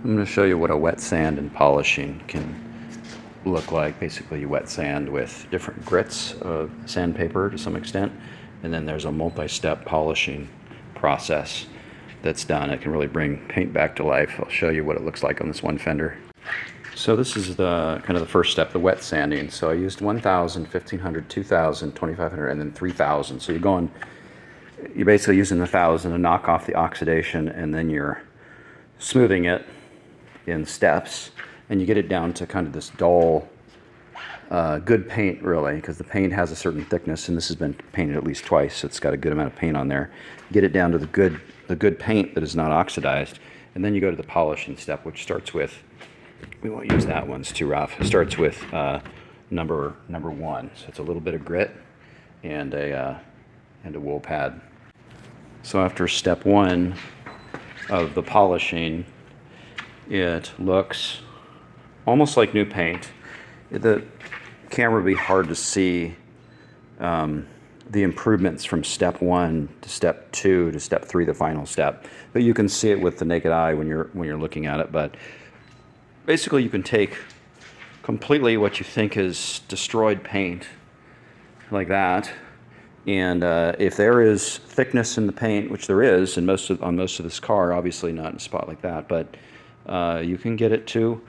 I'm going to show you what a wet sand and polishing can look like. Basically, you wet sand with different grits of sandpaper to some extent, and then there's a multi-step polishing process that's done. It can really bring paint back to life. I'll show you what it looks like on this one fender. So this is the kind of the first step, the wet sanding. So I used 1,000, 1,500, 2,000, 2,500, and then 3,000. So you're basically using the 1,000 to knock off the oxidation, and then you're smoothing it in steps, and you get it down to kind of this dull, good paint, really, because the paint has a certain thickness, and this has been painted at least twice, so it's got a good amount of paint on there. Get it down to the good paint that is not oxidized, and then you go to the polishing step, which starts with, we won't use that one, it's too rough. It starts with number one, so it's a little bit of grit and a wool pad. So after step one of the polishing, it looks almost like new paint. The camera would be hard to see the improvements from step one to step two to step three, the final step. But you can see it with the naked eye when you're looking at it. But basically, you can take completely what you think is destroyed paint, like that, and if there is thickness in the paint, which there is, and on most of this car, obviously not in a spot like that, but you can get it to,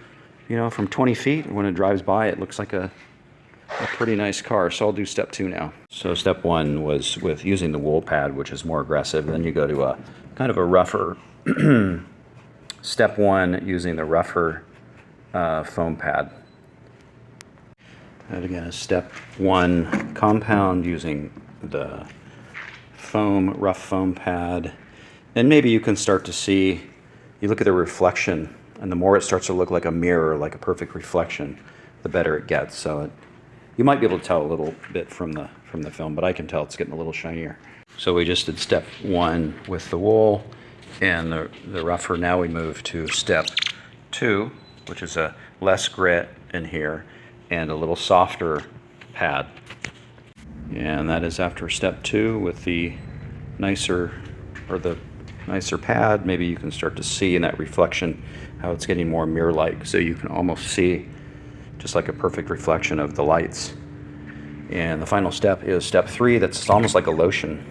from 20 feet. When it drives by, it looks like a pretty nice car. So I'll do step two now. So step one was with using the wool pad, which is more aggressive. Then you go to a kind of a rougher step one using the rougher foam pad. And again, step one compound using the rough foam pad. And maybe you can start to see, you look at the reflection, and the more it starts to look like a mirror, like a perfect reflection, the better it gets. So you might be able to tell a little bit from the film, but I can tell it's getting a little shinier. So we just did step one with the wool and the rougher. Now we move to step two, which is a less grit in here and a little softer pad. And that is after step two with the nicer pad. Maybe you can start to see in that reflection how it's getting more mirror-like, so you can almost see just like a perfect reflection of the lights. And the final step is step three. That's almost like a lotion.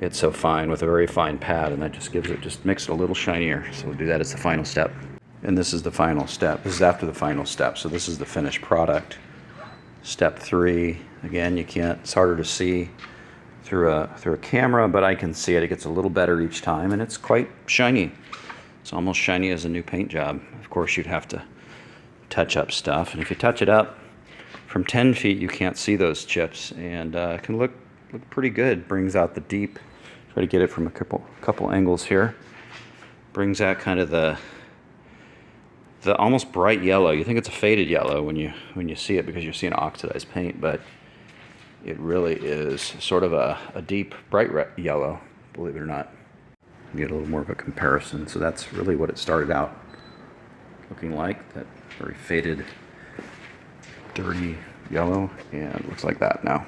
It's so fine with a very fine pad, and that just makes it a little shinier. So we'll do that as the final step. And this is the final step. This is after the final step. So this is the finished product. Step three, again, it's harder to see through a camera, but I can see it. It gets a little better each time, and it's quite shiny. It's almost shiny as a new paint job. Of course, you'd have to touch up stuff, and if you touch it up from 10 feet, you can't see those chips, and it can look pretty good. Brings out the deep. Try to get it from a couple angles here. Brings out kind of the almost bright yellow. You think it's a faded yellow when you see it because you're seeing oxidized paint, but it really is sort of a deep, bright yellow, believe it or not. You get a little more of a comparison. So that's really what it started out looking like, that very faded, dirty yellow, and it looks like that now.